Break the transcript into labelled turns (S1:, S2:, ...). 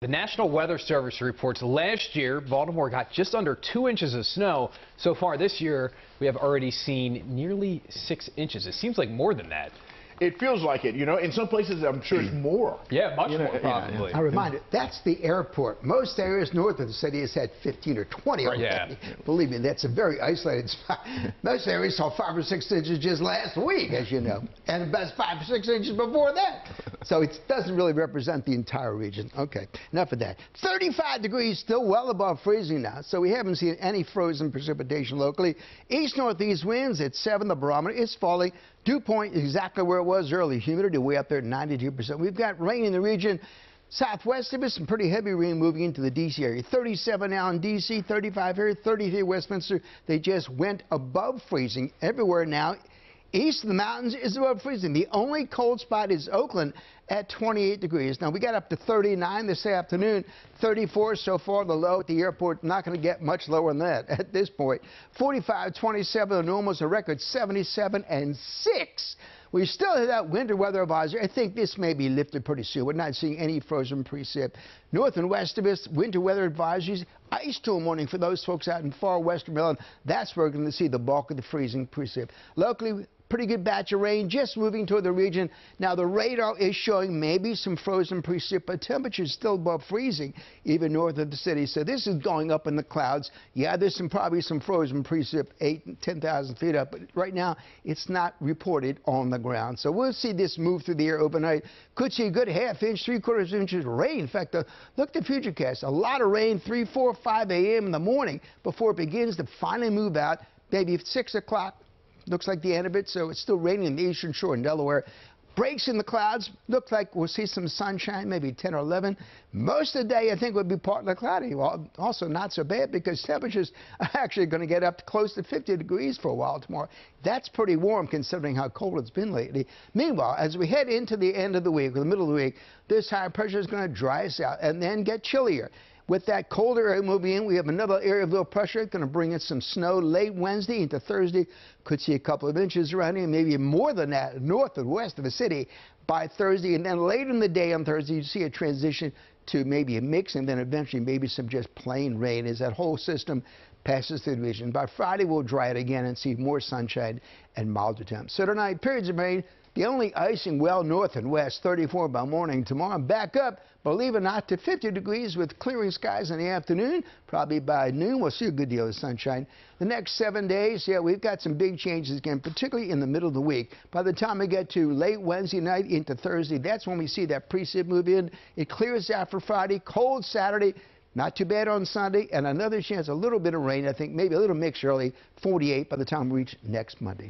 S1: The National Weather Service reports last year, Baltimore got just under 2 inches of snow. So far this year, we have already seen nearly 6 inches. It seems like more than that.
S2: It feels like it, you know. In some places, I'm sure it's more.
S1: Yeah, much more, probably.
S3: I remind you, that's the airport. Most areas north of the city has had 15 or 20 already.
S1: Yeah.
S3: Believe me, that's a very isolated spot. Most areas saw 5 or 6 inches just last week, as you know, and about 5 or 6 inches before that. So it doesn't really represent the entire region. Okay, enough of that. 35 degrees, still well above freezing now, so we haven't seen any frozen precipitation locally. East-northeast winds at 7, the barometer is falling. Dew point exactly where it was early. Humidity way up there at 92%. We've got rain in the region. Southwest of us, some pretty heavy rain moving into the D.C. area. 37 now in D.C., 35 here, 33 Westminster. They just went above freezing everywhere now. East of the mountains is above freezing. The only cold spot is Oakland at 28 degrees. Now, we got up to 39 this afternoon, 34 so far. The low at the airport, not going to get much lower than that at this point. 45, 27, the normal's a record 77 and 6. We still have that winter weather advisory. I think this may be lifted pretty soon. We're not seeing any frozen precip. North and west of us, winter weather advisories. Ice till morning for those folks out in far western Maryland. That's where we're going to see the bulk of the freezing precip. Locally, pretty good batch of rain just moving toward the region. Now, the radar is showing maybe some frozen precip, but temperatures still above freezing, even north of the city. So this is going up in the clouds. Yeah, there's probably some frozen precip 8,000 and 10,000 feet up, but right now it's not reported on the ground. So we'll see this move through the air overnight. Could see a good ½ inch, 3/4 inches of rain. In fact, look at the futurecast. A lot of rain 3, 4, 5 a.m. in the morning before it begins to finally move out, maybe 6 o'clock. Looks like the end of it, so it's still raining in the eastern shore in Delaware. Breaks in the clouds. Looks like we'll see some sunshine, maybe 10 or 11. Most of the day, I think, would be partly cloudy. Well, also not so bad because temperatures are actually going to get up to close to 50 degrees for a while tomorrow. That's pretty warm considering how cold it's been lately. Meanwhile, as we head into the end of the week, or the middle of the week, this high pressure is going to dry us out and then get chillier. With that colder air moving in, we have another area of low pressure going to bring in some snow late Wednesday into Thursday. Could see a couple of inches around here, maybe more than that, north and west of the city by Thursday. And then late in the day on Thursday, you see a transition to maybe a mix and then eventually maybe some just plain rain as that whole system passes through the region. By Friday, we'll dry it again and see more sunshine and milder temps. So tonight, periods of rain. The only icing well north and west, 34 by morning. Tomorrow, back up, believe it or not, to 50 degrees with clearing skies in the afternoon. Probably by noon, we'll see a good deal of sunshine. The next 7 days, yeah, we've got some big changes again, particularly in the middle of the week. By the time we get to late Wednesday night into Thursday, that's when we see that precip move in. It clears after Friday, cold Saturday. Not too bad on Sunday, and another chance, a little bit of rain, I think maybe a little mix early, 48 by the time we reach next Monday.